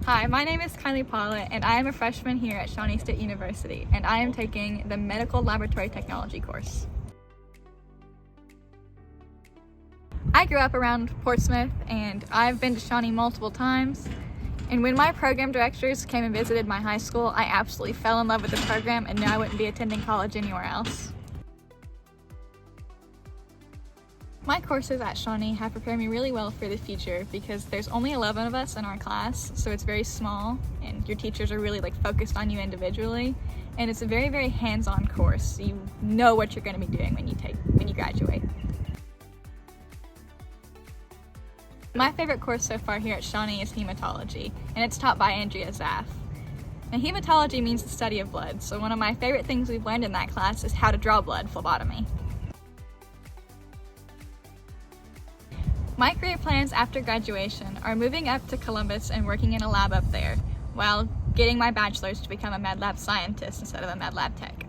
Hi, my name is Kylee Pollitt, and I am a freshman here at Shawnee State University, and I am taking the Medical Laboratory Technology course. I grew up around Portsmouth, and I've been to Shawnee multiple times, and when my program directors came and visited my high school, I absolutely fell in love with the program and knew I wouldn't be attending college anywhere else. My courses at Shawnee have prepared me really well for the future because there's only 11 of us in our class, so it's very small and your teachers are really focused on you individually, and it's a very, very hands-on course, so you know what you're going to be doing when you graduate. My favorite course so far here at Shawnee is hematology, and it's taught by Andrea Zaff. Now, hematology means the study of blood, so one of my favorite things we've learned in that class is how to draw blood, phlebotomy. My career plans after graduation are moving up to Columbus and working in a lab up there, while getting my bachelor's to become a med lab scientist instead of a med lab tech.